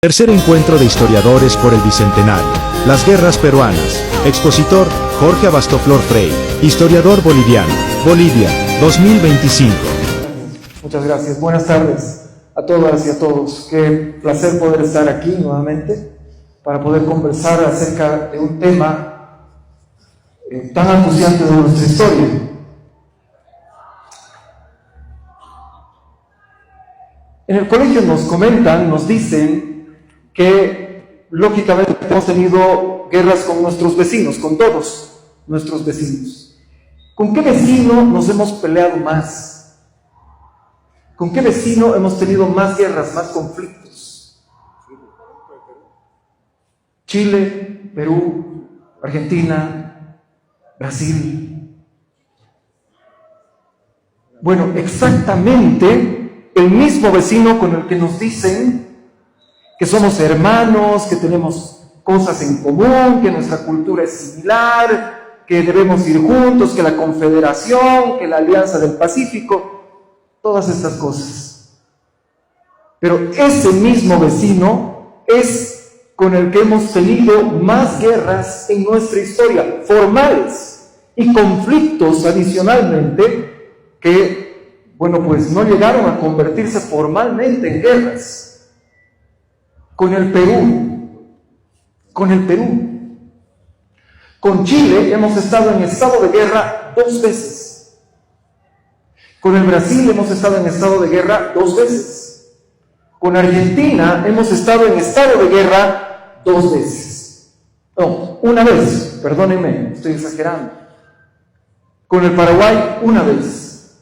Tercer encuentro de historiadores por el Bicentenario. Las guerras peruanas. Expositor, Jorge Abastoflor Frey. Historiador boliviano. Bolivia, 2025. Muchas gracias. Buenas tardes a todas y a todos. Qué placer poder estar aquí nuevamente para poder conversar acerca de un tema tan acuciante de nuestra historia. En el colegio nos comentan, nos dicen que lógicamente hemos tenido guerras con nuestros vecinos, con todos nuestros vecinos. ¿Con qué vecino nos hemos peleado más? ¿Con qué vecino hemos tenido más guerras, más conflictos? Chile, Perú, Argentina, Brasil. Bueno, exactamente el mismo vecino con el que nos dicen que somos hermanos, que tenemos cosas en común, que nuestra cultura es similar, que debemos ir juntos, que la Confederación, que la Alianza del Pacífico, todas estas cosas. Pero ese mismo vecino es con el que hemos tenido más guerras en nuestra historia, formales, y conflictos adicionalmente que, bueno, pues no llegaron a convertirse formalmente en guerras. Con el Perú. Con Chile hemos estado en estado de guerra 2 veces. Con el Brasil hemos estado en estado de guerra 2 veces. Con Argentina hemos estado en estado de guerra 2 veces. No, 1 vez, perdónenme, estoy exagerando. Con el Paraguay 1 vez.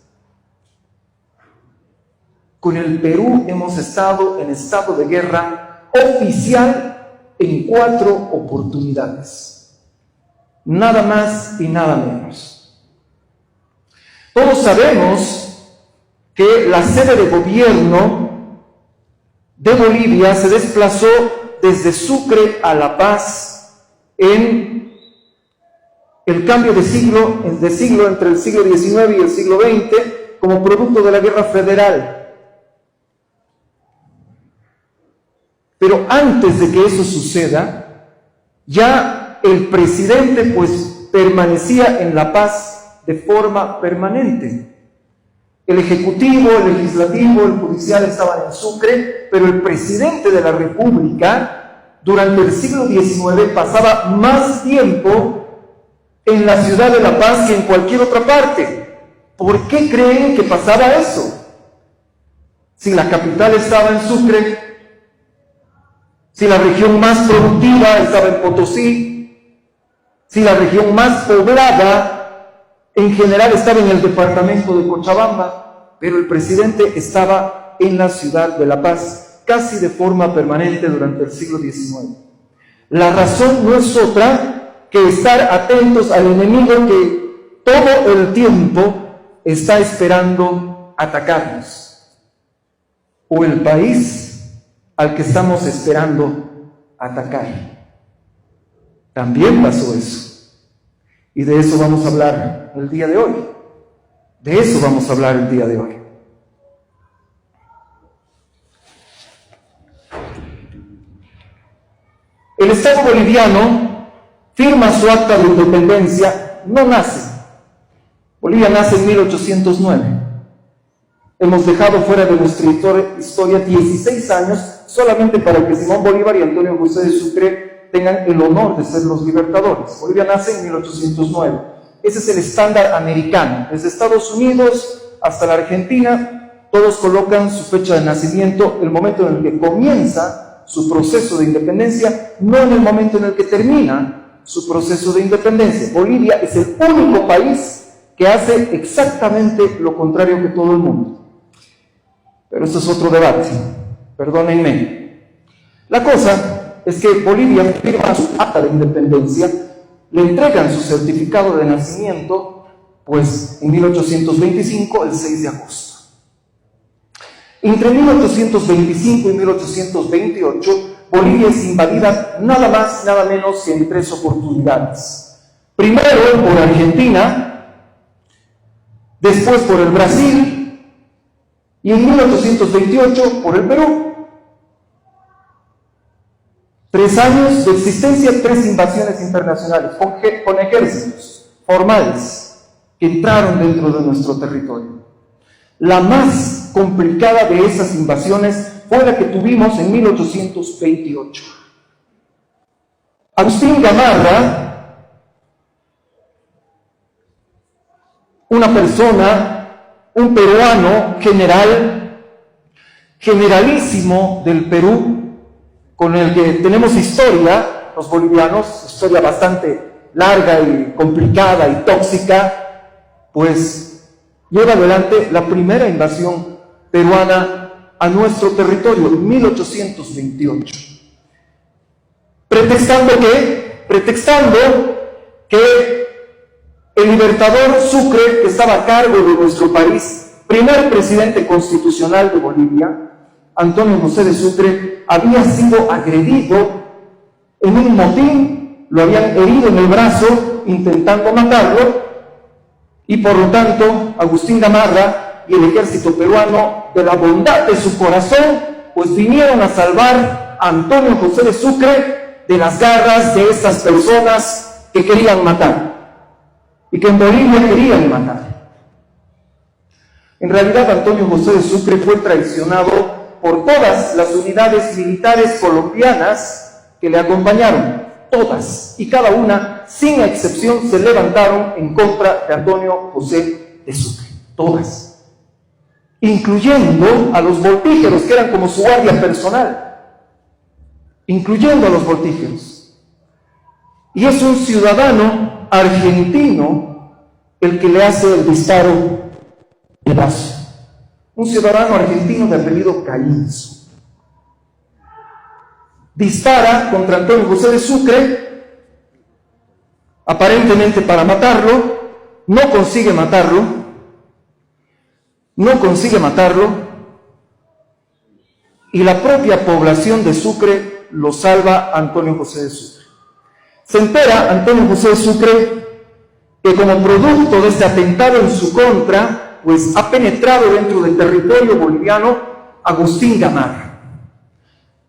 Con el Perú hemos estado en estado de guerra oficial en 4 oportunidades. Nada más y nada menos. Todos sabemos que la sede de gobierno de Bolivia se desplazó desde Sucre a La Paz en el cambio de siglo entre el siglo XIX y el siglo XX como producto de la Guerra Federal. Pero antes de que eso suceda, ya el presidente pues permanecía en La Paz de forma permanente. El ejecutivo, el legislativo, el judicial estaban en Sucre, pero el presidente de la República durante el siglo XIX pasaba más tiempo en la ciudad de La Paz que en cualquier otra parte. ¿Por qué creen que pasaba eso? Si la capital estaba en Sucre, si la región más productiva estaba en Potosí, si la región más poblada en general estaba en el departamento de Cochabamba, pero el presidente estaba en la ciudad de La Paz, casi de forma permanente durante el siglo XIX. La razón no es otra que estar atentos al enemigo que todo el tiempo está esperando atacarnos, o el país al que estamos esperando atacar. También pasó eso. Y de eso vamos a hablar el día de hoy. De eso vamos a hablar el día de hoy. El Estado boliviano firma su acta de independencia, no nace. Bolivia nace en 1809. Hemos dejado fuera de nuestra historia 16 años solamente para que Simón Bolívar y Antonio José de Sucre tengan el honor de ser los libertadores. Bolivia nace en 1809. Ese es el estándar americano. Desde Estados Unidos hasta la Argentina, todos colocan su fecha de nacimiento, el momento en el que comienza su proceso de independencia, no en el momento en el que termina su proceso de independencia. Bolivia es el único país que hace exactamente lo contrario que todo el mundo. Pero esto es otro debate, perdónenme. La cosa es que Bolivia firma su acta de independencia, le entregan su certificado de nacimiento, pues en 1825, el 6 de agosto. Entre 1825 y 1828, Bolivia es invadida nada más, nada menos que en 3 oportunidades. Primero por Argentina, después por el Brasil, y en 1828 por el Perú. 3 años de existencia, 3 invasiones internacionales, con ejércitos formales que entraron dentro de nuestro territorio. La más complicada de esas invasiones fue la que tuvimos en 1828. Agustín Gamarra, una persona, un peruano generalísimo del Perú, con el que tenemos historia, los bolivianos, historia bastante larga y complicada y tóxica, pues lleva adelante la primera invasión peruana a nuestro territorio en 1828. ¿Pretextando qué? Pretextando que el libertador Sucre, que estaba a cargo de nuestro país, primer presidente constitucional de Bolivia, Antonio José de Sucre, había sido agredido en un motín, lo habían herido en el brazo intentando matarlo, y por lo tanto Agustín Gamarra y el ejército peruano, de la bondad de su corazón, pues vinieron a salvar a Antonio José de Sucre de las garras de estas personas que querían matar y que en Bolivia querían matar. En realidad, Antonio José de Sucre fue traicionado por todas las unidades militares colombianas que le acompañaron. Todas y cada una, sin excepción, se levantaron en contra de Antonio José de Sucre. Todas. Incluyendo a los voltígeros, que eran como su guardia personal. Incluyendo a los voltígeros. Y es un ciudadano argentino el que le hace el disparo de brazo. Un ciudadano argentino de apellido Caínzo. Dispara contra Antonio José de Sucre, aparentemente para matarlo, no consigue matarlo, y la propia población de Sucre lo salva a Antonio José de Sucre. Se entera Antonio José de Sucre que como producto de este atentado en su contra, pues ha penetrado dentro del territorio boliviano Agustín Gamarra,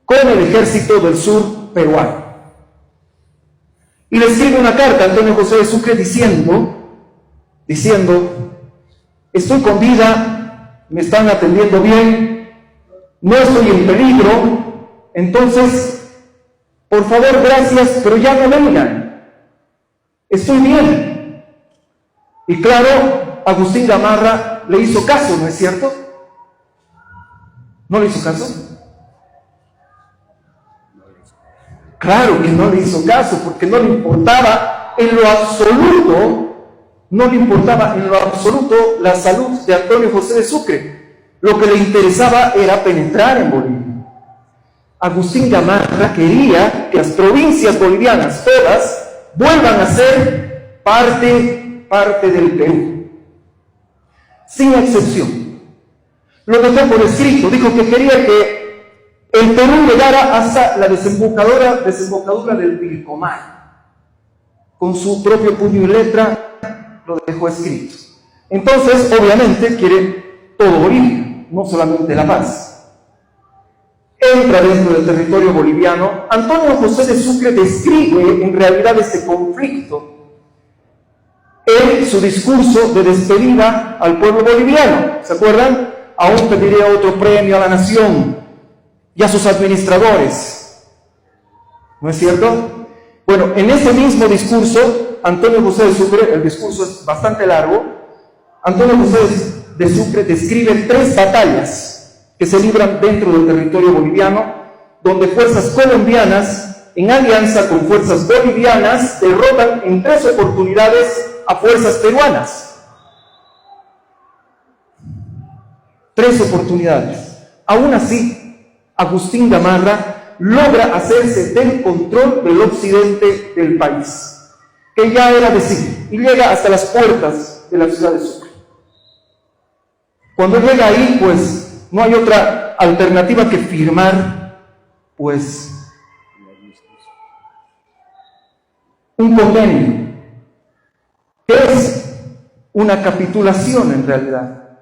con el ejército del sur peruano. Y le escribe una carta a Antonio José de Sucre diciendo, estoy con vida, me están atendiendo bien, no estoy en peligro, entonces, por favor, gracias, pero ya no vengan, estoy bien. Y claro, Agustín Gamarra le hizo caso, ¿no es cierto? ¿No le hizo caso? Claro que no le hizo caso, porque no le importaba en lo absoluto la salud de Antonio José de Sucre. Lo que le interesaba era penetrar en Bolivia. Agustín Gamarra quería que las provincias bolivianas todas vuelvan a ser parte del Perú, sin excepción. Lo dejó por escrito, dijo que quería que el Perú llegara hasta la desembocadura del Pilcomayo. Con su propio puño y letra lo dejó escrito. Entonces, obviamente, quiere todo Bolivia, no solamente La Paz. Entra dentro del territorio boliviano. Antonio José de Sucre describe en realidad este conflicto en su discurso de despedida al pueblo boliviano. ¿Se acuerdan? Aún pediría otro premio a la nación y a sus administradores. ¿No es cierto? Bueno, en ese mismo discurso, Antonio José de Sucre, el discurso es bastante largo, Antonio José de Sucre describe 3 batallas que se libran dentro del territorio boliviano, donde fuerzas colombianas, en alianza con fuerzas bolivianas, derrotan en 3 oportunidades a fuerzas peruanas. 3 oportunidades. Aún así, Agustín Gamarra logra hacerse del control del occidente del país, que ya era decir, y llega hasta las puertas de la ciudad de Sucre. Cuando llega ahí, pues no hay otra alternativa que firmar, pues, un convenio, que es una capitulación en realidad.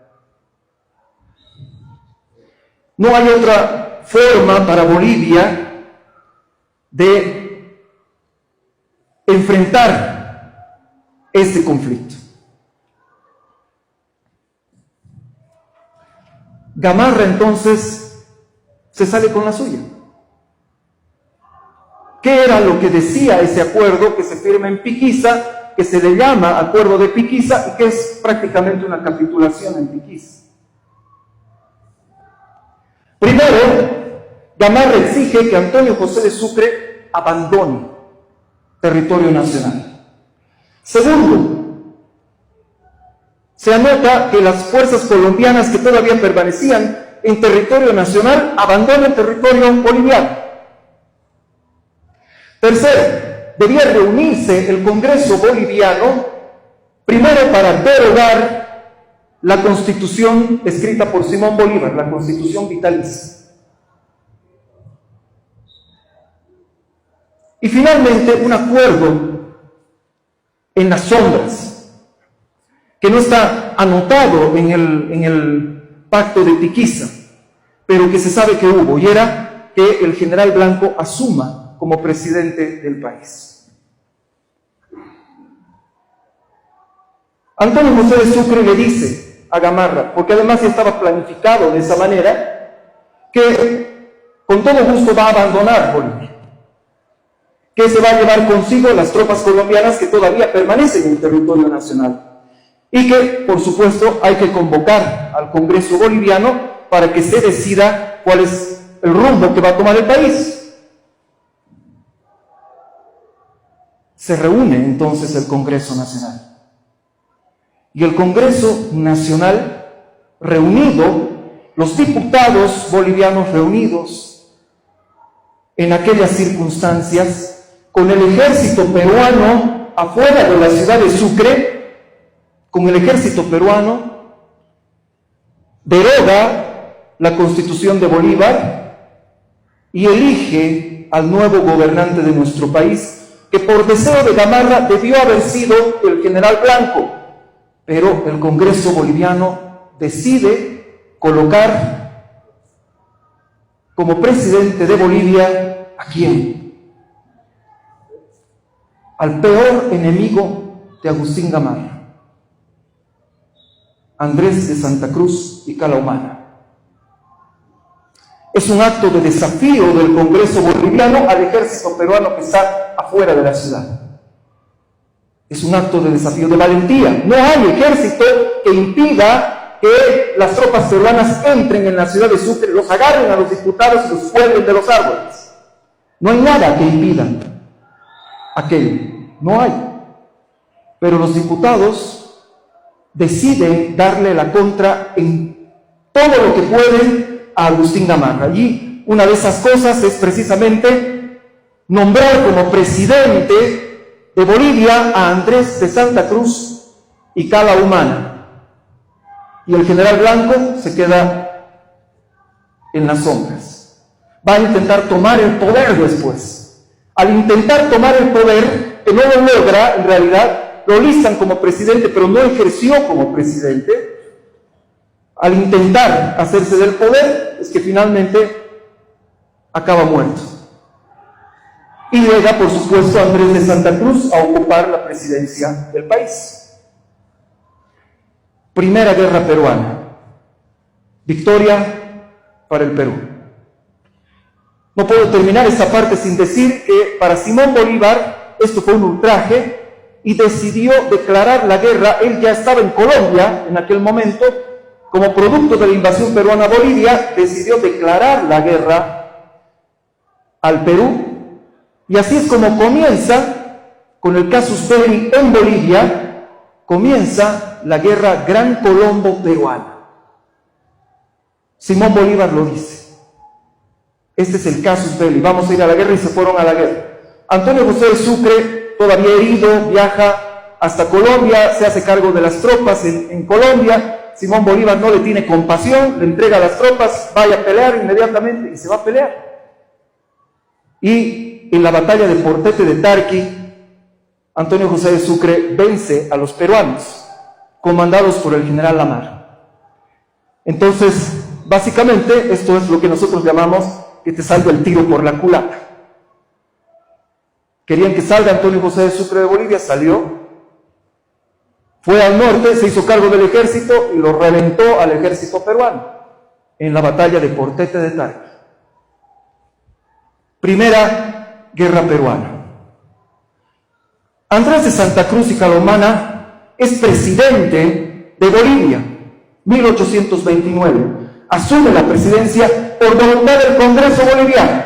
No hay otra forma para Bolivia de enfrentar este conflicto. Gamarra entonces se sale con la suya. ¿Qué era lo que decía ese acuerdo que se firma en Piquiza, que se le llama Acuerdo de Piquiza y que es prácticamente una capitulación en Piquiza? Primero, Gamarra exige que Antonio José de Sucre abandone territorio nacional. Segundo, se anota que las fuerzas colombianas que todavía permanecían en territorio nacional abandonan territorio boliviano. Tercero, debía reunirse el Congreso boliviano primero para derogar la Constitución escrita por Simón Bolívar, la Constitución vitalicia. Y finalmente, un acuerdo en las sombras, que no está anotado en el pacto de Piquiza, pero que se sabe que hubo, y era que el general Blanco asuma como presidente del país. Antonio José de Sucre le dice a Gamarra, porque además ya estaba planificado de esa manera, que con todo gusto va a abandonar Bolivia, que se va a llevar consigo las tropas colombianas que todavía permanecen en el territorio nacional, y que, por supuesto, hay que convocar al Congreso boliviano para que se decida cuál es el rumbo que va a tomar el país. Se reúne entonces el Congreso Nacional. Y el Congreso Nacional reunido, los diputados bolivianos reunidos en aquellas circunstancias, con el ejército peruano afuera de la ciudad de Sucre, con el ejército peruano, deroga la Constitución de Bolívar y elige al nuevo gobernante de nuestro país, que por deseo de Gamarra debió haber sido el general Blanco, pero el Congreso boliviano decide colocar como presidente de Bolivia ¿a quién? Al peor enemigo de Agustín Gamarra, Andrés de Santa Cruz y Cala Humana. Es un acto de desafío del Congreso boliviano al ejército peruano que está afuera de la ciudad. Es un acto de desafío, de valentía. No hay ejército que impida que las tropas peruanas entren en la ciudad de Sucre, los agarren a los diputados y los cuelguen de los árboles. No hay nada que impida aquello. No hay. Pero los diputados deciden darle la contra en todo lo que pueden a Agustín Gamarra. Y una de esas cosas es precisamente nombrar como presidente de Bolivia a Andrés de Santa Cruz y Cala Humana. Y el general Blanco se queda en las sombras. Va a intentar tomar el poder después. Al intentar tomar el poder, que no lo logra en realidad, lo listan como presidente, pero no ejerció como presidente. Al intentar hacerse del poder, es que finalmente acaba muerto. Y llega, por supuesto, Andrés de Santa Cruz a ocupar la presidencia del país. Primera Guerra Peruana. Victoria para el Perú. No puedo terminar esta parte sin decir que para Simón Bolívar esto fue un ultraje y decidió declarar la guerra. Él ya estaba en Colombia en aquel momento, como producto de la invasión peruana a Bolivia, decidió declarar la guerra al Perú, y así es como comienza, con el casus belli en Bolivia, comienza la guerra Gran Colombo peruana. Simón Bolívar lo dice. Este es el casus belli, vamos a ir a la guerra, y se fueron a la guerra. Antonio José de Sucre, todavía herido, viaja hasta Colombia, se hace cargo de las tropas en Colombia. Simón Bolívar no le tiene compasión, le entrega las tropas, vaya a pelear inmediatamente, y se va a pelear. Y en la batalla de Portete de Tarqui, Antonio José de Sucre vence a los peruanos, comandados por el general Lamar. Entonces, básicamente, esto es lo que nosotros llamamos que te salga el tiro por la culata. Querían que salga Antonio José de Sucre de Bolivia, salió. Fue al norte, se hizo cargo del ejército y lo reventó al ejército peruano en la batalla de Portete de Tarqui. Primera guerra peruana. Andrés de Santa Cruz y Calomana es presidente de Bolivia, 1829. Asume la presidencia por voluntad del Congreso boliviano.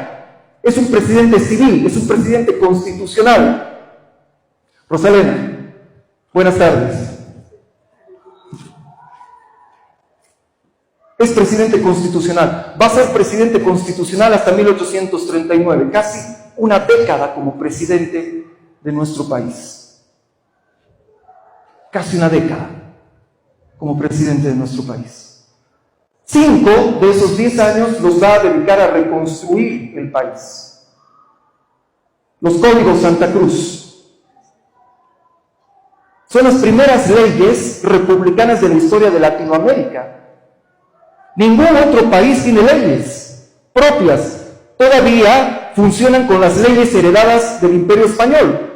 Es un presidente civil, es un presidente constitucional. Rosalena, buenas tardes. Es presidente constitucional. Va a ser presidente constitucional hasta 1839, casi una década como presidente de nuestro país. Casi una década como presidente de nuestro país. 5 de esos 10 años los va a dedicar a reconstruir el país. Los Códigos Santa Cruz son las primeras leyes republicanas de la historia de Latinoamérica. Ningún otro país tiene leyes propias. Todavía funcionan con las leyes heredadas del Imperio Español.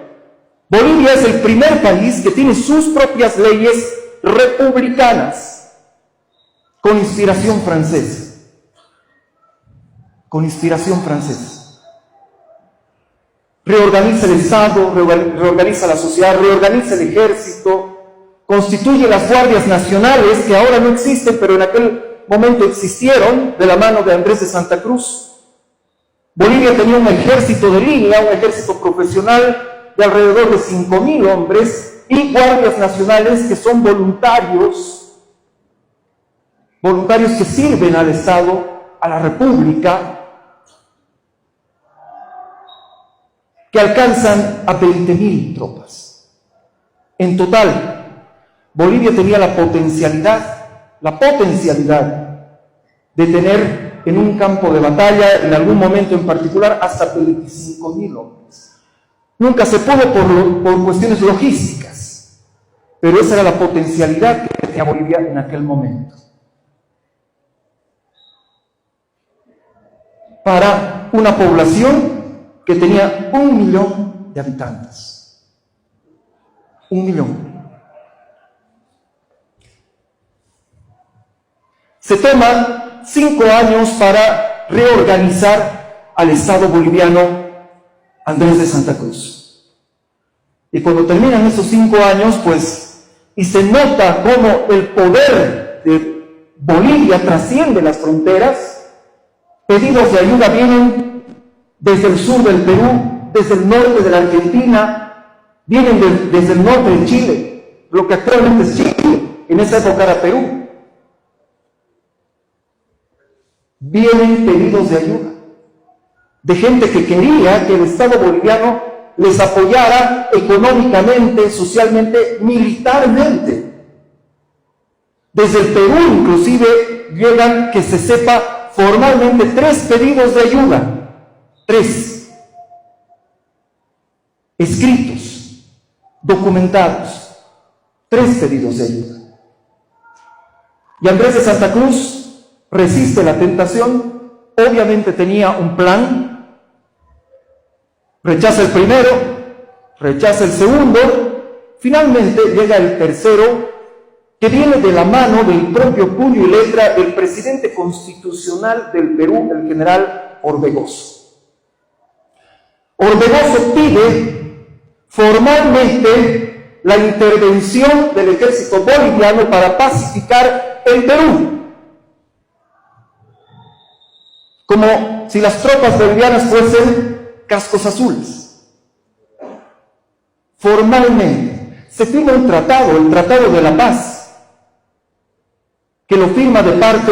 Bolivia es el primer país que tiene sus propias leyes republicanas, con inspiración francesa. Con inspiración francesa. Reorganiza el Estado, reorganiza la sociedad, reorganiza el ejército, constituye las guardias nacionales que ahora no existen, pero en aquel momento existieron de la mano de Andrés de Santa Cruz. Bolivia tenía un ejército de línea, un ejército profesional de alrededor de 5.000 hombres y guardias nacionales que son voluntarios que sirven al Estado, a la República, que alcanzan a 20.000 tropas. En total, Bolivia tenía la potencialidad de tener en un campo de batalla, en algún momento en particular, hasta 25.000 hombres. Nunca se pudo por cuestiones logísticas, pero esa era la potencialidad que tenía Bolivia en aquel momento. Para una población que tenía 1 millón de habitantes. 1 millón. Se toman 5 años para reorganizar al Estado boliviano Andrés de Santa Cruz. Y cuando terminan esos 5 años, y se nota cómo el poder de Bolivia trasciende las fronteras, pedidos de ayuda vienen desde el sur del Perú, desde el norte de la Argentina, vienen desde el norte de Chile, lo que actualmente es Chile, en esa época era Perú. Vienen pedidos de ayuda, de gente que quería que el Estado boliviano les apoyara económicamente, socialmente, militarmente. Desde el Perú, inclusive, llegan, que se sepa, formalmente 3 pedidos de ayuda. 3. Escritos, documentados. 3 pedidos de ayuda. Y Andrés de Santa Cruz resiste la tentación, obviamente tenía un plan, rechaza el primero, rechaza el segundo, finalmente llega el tercero, que viene de la mano del propio puño y letra del presidente constitucional del Perú, el general Orbegoso. Orbegoso pide formalmente la intervención del ejército boliviano para pacificar el Perú, como si las tropas bolivianas fuesen cascos azules. Formalmente se firma un tratado, el Tratado de la Paz, que lo firma de parte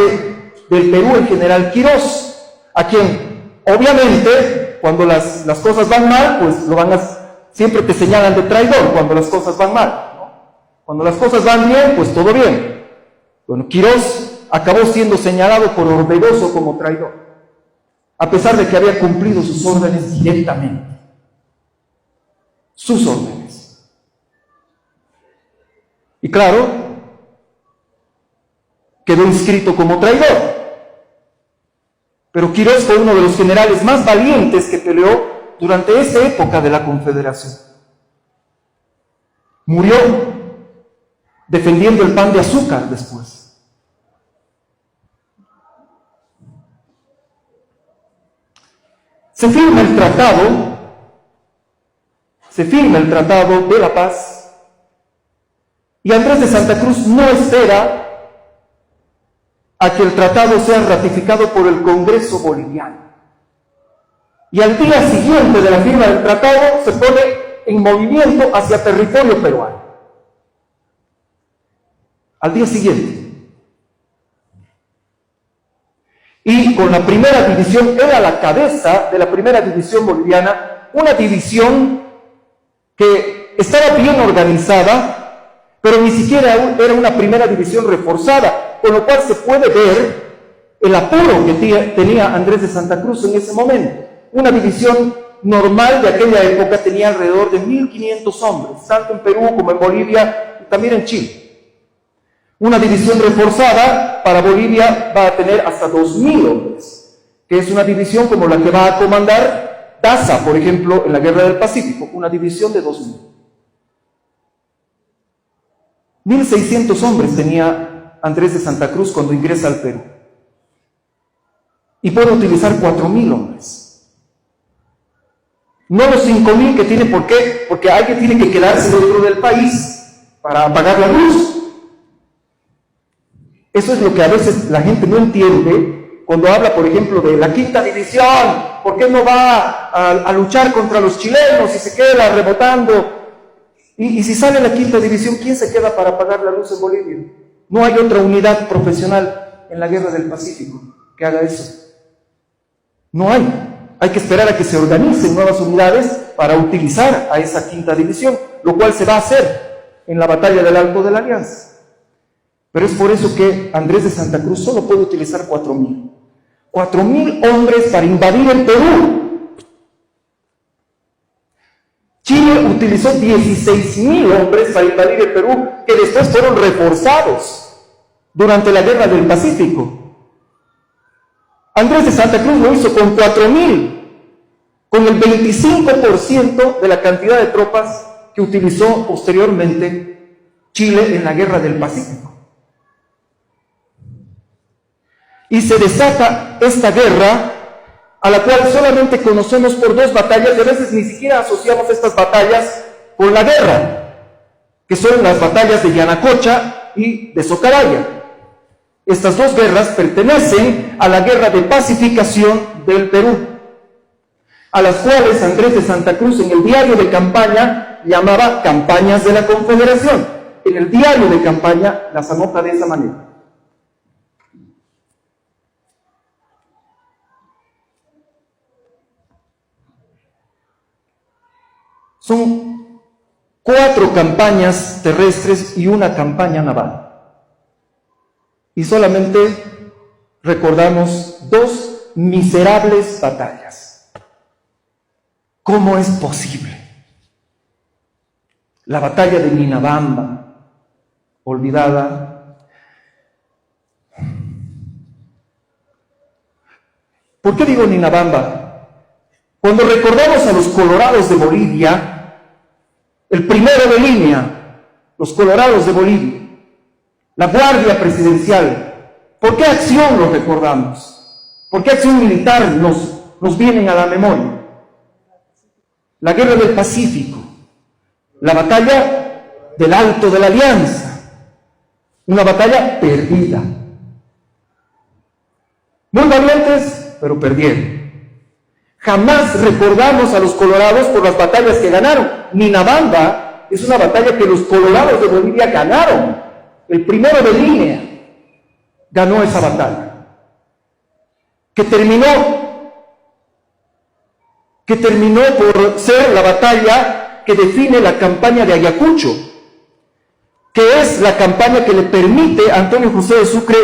del Perú el general Quirós, a quien obviamente cuando las cosas van mal, siempre te señalan de traidor cuando las cosas van mal, ¿no? Cuando las cosas van bien, todo bien. Bueno, Quirós acabó siendo señalado por Orbegoso como traidor, a pesar de que había cumplido sus órdenes directamente. Sus órdenes. Y claro, quedó inscrito como traidor. Pero Quirós fue uno de los generales más valientes que peleó durante esa época de la Confederación. Murió defendiendo el pan de azúcar después. Se firma el tratado de la paz, y Andrés de Santa Cruz no espera a que el tratado sea ratificado por el Congreso boliviano. Y al día siguiente de la firma del tratado se pone en movimiento hacia territorio peruano. Al día siguiente. Y con la primera división, era la cabeza de la primera división boliviana, una división que estaba bien organizada, pero ni siquiera era una primera división reforzada, con lo cual se puede ver el apuro que tenía Andrés de Santa Cruz en ese momento. Una división normal de aquella época tenía alrededor de 1.500 hombres, tanto en Perú como en Bolivia y también en Chile. Una división reforzada para Bolivia va a tener hasta 2.000 hombres, que es una división como la que va a comandar Daza, por ejemplo, en la Guerra del Pacífico, una división de 2.000. 1.600 hombres tenía Andrés de Santa Cruz cuando ingresa al Perú. Y puede utilizar 4.000 hombres. No los 5.000 que tiene, ¿por qué? Porque alguien tiene que quedarse dentro del país para apagar la luz. Eso es lo que a veces la gente no entiende cuando habla, por ejemplo, de la quinta división. ¿Por qué no va a luchar contra los chilenos y se queda rebotando? Y si sale la quinta división, ¿quién se queda para apagar la luz en Bolivia? No hay otra unidad profesional en la Guerra del Pacífico que haga eso. No hay. Hay que esperar a que se organicen nuevas unidades para utilizar a esa quinta división, lo cual se va a hacer en la batalla del Alto de la Alianza. Pero es por eso que Andrés de Santa Cruz solo puede utilizar 4.000. 4.000 hombres para invadir el Perú. Chile utilizó 16.000 hombres para invadir el Perú, que después fueron reforzados durante la Guerra del Pacífico. Andrés de Santa Cruz lo hizo con 4.000, con el 25% de la cantidad de tropas que utilizó posteriormente Chile en la Guerra del Pacífico. Y se desata esta guerra, a la cual solamente conocemos por 2 batallas, y a veces ni siquiera asociamos estas batallas con la guerra, que son las batallas de Yanacocha y de Socabaya. Estas 2 guerras pertenecen a la Guerra de Pacificación del Perú, a las cuales Andrés de Santa Cruz en el diario de campaña llamaba campañas de la Confederación. En el diario de campaña las anota de esa manera. Son 4 campañas terrestres y 1 campaña naval. Y solamente recordamos 2 miserables batallas. ¿Cómo es posible? La batalla de Ninabamba, olvidada. ¿Por qué digo Ninabamba? Cuando recordamos a los colorados de Bolivia, el primero de línea, los colorados de Bolivia, la Guardia Presidencial, ¿por qué acción los recordamos? ¿Por qué acción militar nos vienen a la memoria? La Guerra del Pacífico, la batalla del Alto de la Alianza, una batalla perdida. Muy valientes, pero perdieron. Jamás recordamos a los colorados por las batallas que ganaron. Ninabamba es una batalla que los colorados de Bolivia ganaron. El primero de línea ganó esa batalla, que terminó por ser la batalla que define la campaña de Ayacucho, que es la campaña que le permite a Antonio José de Sucre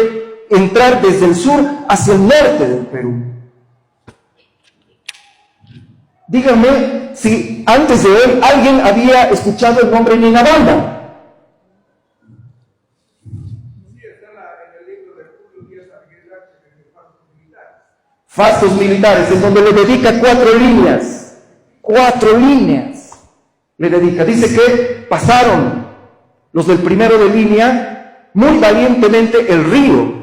entrar desde el sur hacia el norte del Perú. Díganme si antes de él alguien había escuchado el nombre Ninabamba. Fastos militares, en donde le dedica 4 líneas. 4 líneas le dedica. Dice que pasaron los del primero de línea muy valientemente el río.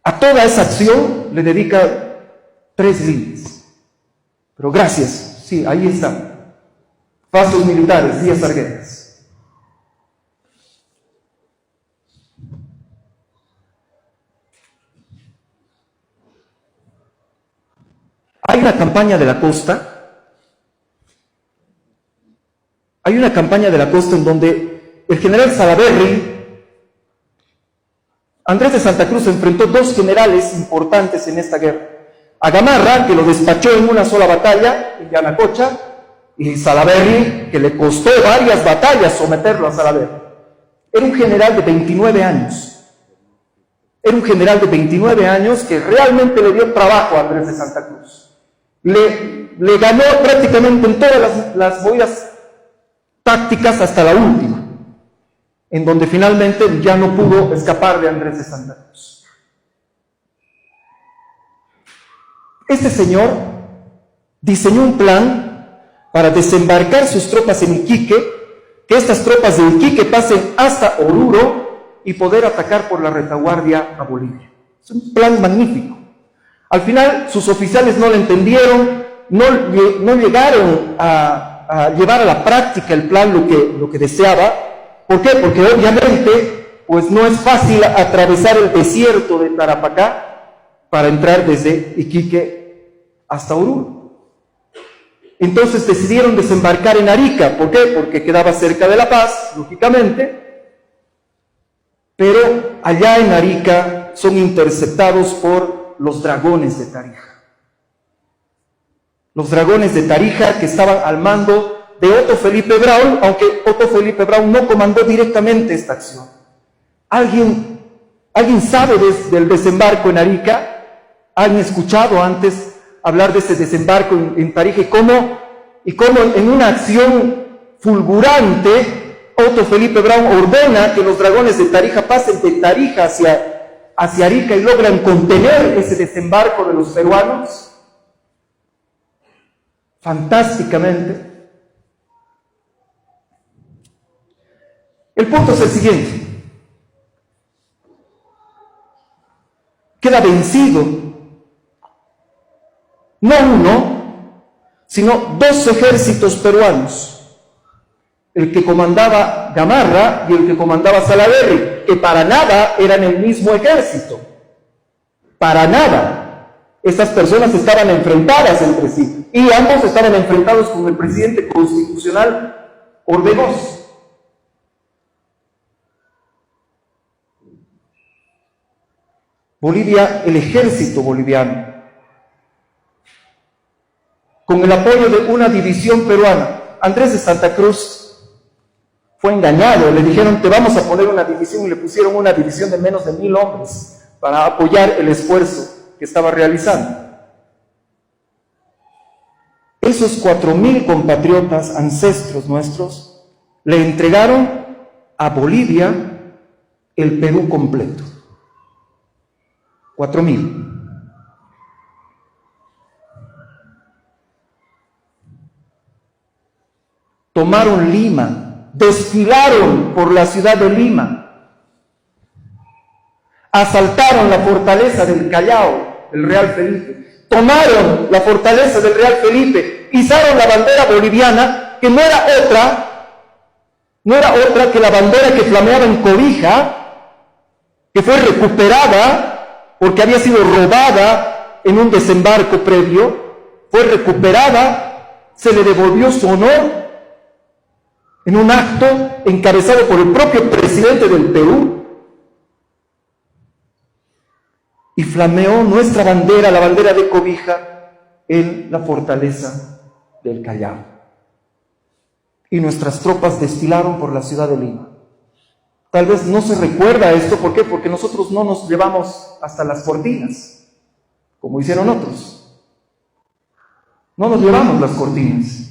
A toda esa acción le dedica 3 líneas. Pero gracias, sí, ahí está. Pasos militares, Díaz Arguedas. Hay una campaña de la costa. Hay una campaña de la costa en donde el general Salaverry, Andrés de Santa Cruz enfrentó 2 generales importantes en esta guerra. A Gamarra, que lo despachó en una sola batalla, en Yanacocha, y Salaverry, que le costó varias batallas someterlo a Salaverry. Era un general de 29 años. Era un general de 29 años que realmente le dio trabajo a Andrés de Santa Cruz. Le ganó prácticamente en todas las movidas tácticas hasta la última, en donde finalmente ya no pudo escapar de Andrés de Santa Cruz. Este señor diseñó un plan para desembarcar sus tropas en Iquique, que estas tropas de Iquique pasen hasta Oruro y poder atacar por la retaguardia a Bolivia. Es un plan magnífico. Al final sus oficiales no lo entendieron, no llegaron a llevar a la práctica el plan lo que deseaba. ¿Por qué? Porque obviamente pues no es fácil atravesar el desierto de Tarapacá para entrar desde Iquique hasta Oruro. Entonces decidieron desembarcar en Arica. ¿Por qué? Porque quedaba cerca de La Paz, lógicamente, pero allá en Arica son interceptados por los dragones de Tarija. Los dragones de Tarija que estaban al mando de Otto Felipe Braun, aunque Otto Felipe Braun no comandó directamente esta acción. ¿Alguien sabe del desembarco en Arica? ¿Han escuchado antes hablar de ese desembarco en Tarija y cómo en una acción fulgurante Otto Felipe Braun ordena que los dragones de Tarija pasen de Tarija hacia Arica y logran contener ese desembarco de los peruanos? Fantásticamente. El punto es el siguiente. Queda vencido no uno, sino 2 ejércitos peruanos. El que comandaba Gamarra y el que comandaba Salaverry, que para nada eran el mismo ejército. Para nada. Estas personas estaban enfrentadas entre sí y ambos estaban enfrentados con el presidente constitucional Orbegoz. Bolivia, el ejército boliviano, con el apoyo de una división peruana. Andrés de Santa Cruz fue engañado, le dijeron te vamos a poner una división y le pusieron una división de menos de 1000 hombres para apoyar el esfuerzo que estaba realizando. Esos 4000 compatriotas, ancestros nuestros, le entregaron a Bolivia el Perú completo. 4000. Tomaron Lima, desfilaron por la ciudad de Lima, asaltaron la fortaleza del Callao, el Real Felipe, tomaron la fortaleza del Real Felipe, izaron la bandera boliviana, que no era otra que la bandera que flameaba en Cobija, que fue recuperada porque había sido robada en un desembarco previo, fue recuperada, se le devolvió su honor en un acto encabezado por el propio presidente del Perú, y flameó nuestra bandera, la bandera de Cobija, en la fortaleza del Callao. Y nuestras tropas desfilaron por la ciudad de Lima. Tal vez no se recuerda esto, ¿por qué? Porque nosotros no nos llevamos hasta las cortinas, como hicieron otros. No nos llevamos las cortinas.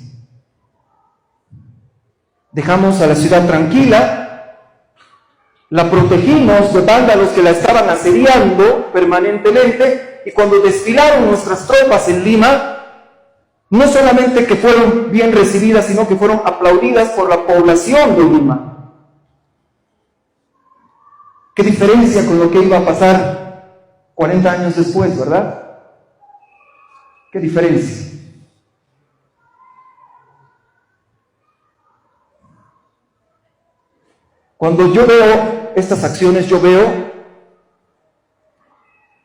Dejamos a la ciudad tranquila, la protegimos de vándalos que la estaban asediando permanentemente Y cuando desfilaron nuestras tropas en Lima, no solamente que fueron bien recibidas, sino que fueron aplaudidas por la población de Lima. Qué diferencia con lo que iba a pasar 40 años después, ¿verdad? Qué diferencia. Cuando yo veo estas acciones, yo veo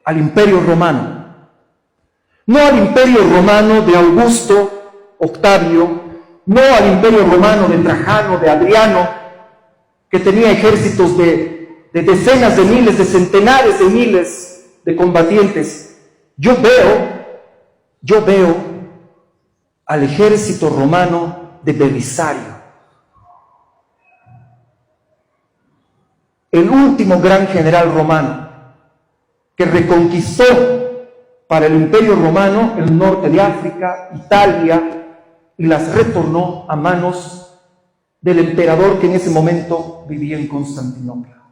al Imperio Romano. No al Imperio Romano de Augusto, Octavio, no al Imperio Romano de Trajano, de Adriano, que tenía ejércitos de decenas de miles, de centenares de miles de combatientes. Yo veo al ejército romano de Belisario, el último gran general romano que reconquistó para el Imperio Romano el norte de África, Italia, y las retornó a manos del emperador que en ese momento vivía en Constantinopla.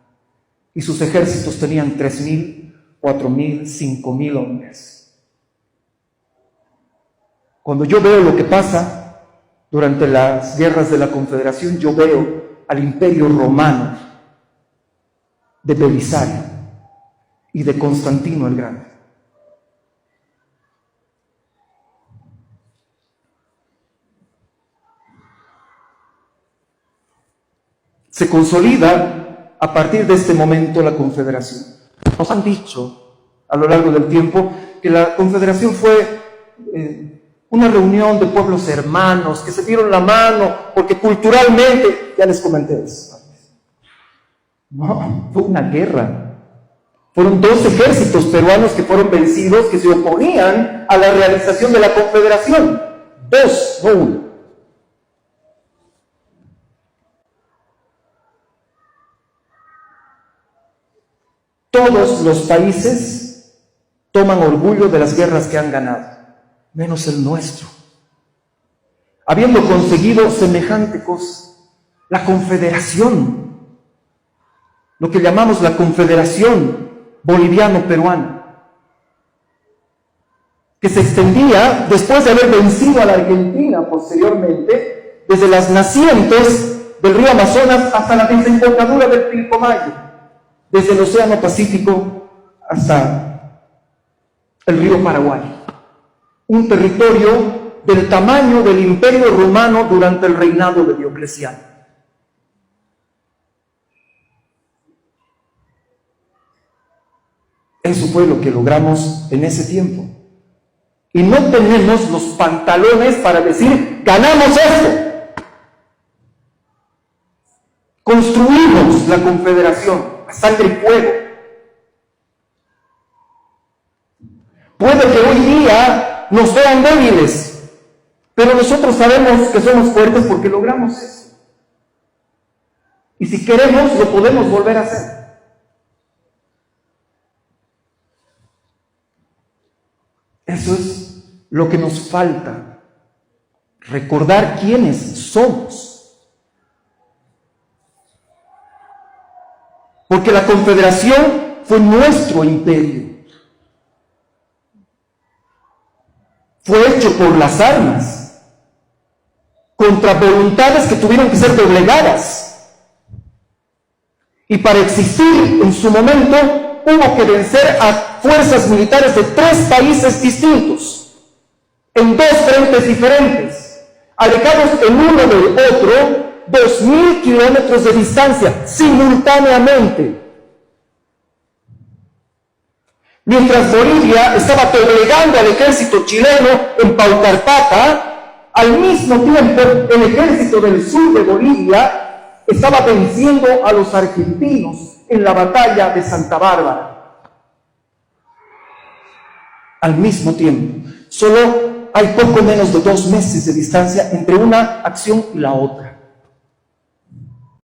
Y sus ejércitos tenían 3.000, 4.000, 5.000 hombres. Cuando yo veo lo que pasa durante las guerras de la Confederación, yo veo al Imperio Romano de Belisario y de Constantino el Grande. Se consolida a partir de este momento la Confederación. Nos han dicho a lo largo del tiempo que la Confederación fue una reunión de pueblos hermanos que se dieron la mano porque culturalmente, ya les comenté eso. No, fue una guerra. Fueron 2 ejércitos peruanos que fueron vencidos, que se oponían a la realización de la Confederación. 2, no 1. Todos los países toman orgullo de las guerras que han ganado, menos el nuestro. Habiendo conseguido semejante cosa, la Confederación, lo que llamamos la Confederación Boliviano-Peruana, que se extendía después de haber vencido a la Argentina posteriormente, desde las nacientes del río Amazonas hasta la desembocadura del Pilcomayo, desde el Océano Pacífico hasta el río Paraguay. Un territorio del tamaño del Imperio Romano durante el reinado de Diocleciano. Eso fue lo que logramos en ese tiempo. Y no tenemos los pantalones para decir, ganamos esto. Construimos la Confederación a sangre y fuego. Puede que hoy día nos vean débiles, pero nosotros sabemos que somos fuertes porque logramos eso. Y si queremos, lo podemos volver a hacer. Eso es lo que nos falta, recordar quiénes somos. Porque la Confederación fue nuestro imperio. Fue hecho por las armas, contra voluntades que tuvieron que ser doblegadas. Y para existir en su momento, hubo que vencer a fuerzas militares de 3 países distintos, en 2 frentes diferentes, alejados el uno del otro, 2.000 kilómetros de distancia, simultáneamente. Mientras Bolivia estaba doblegando al ejército chileno en Paucarpata, al mismo tiempo el ejército del sur de Bolivia estaba venciendo a los argentinos en la batalla de Santa Bárbara. Al mismo tiempo, solo hay poco menos de 2 meses de distancia entre una acción y la otra.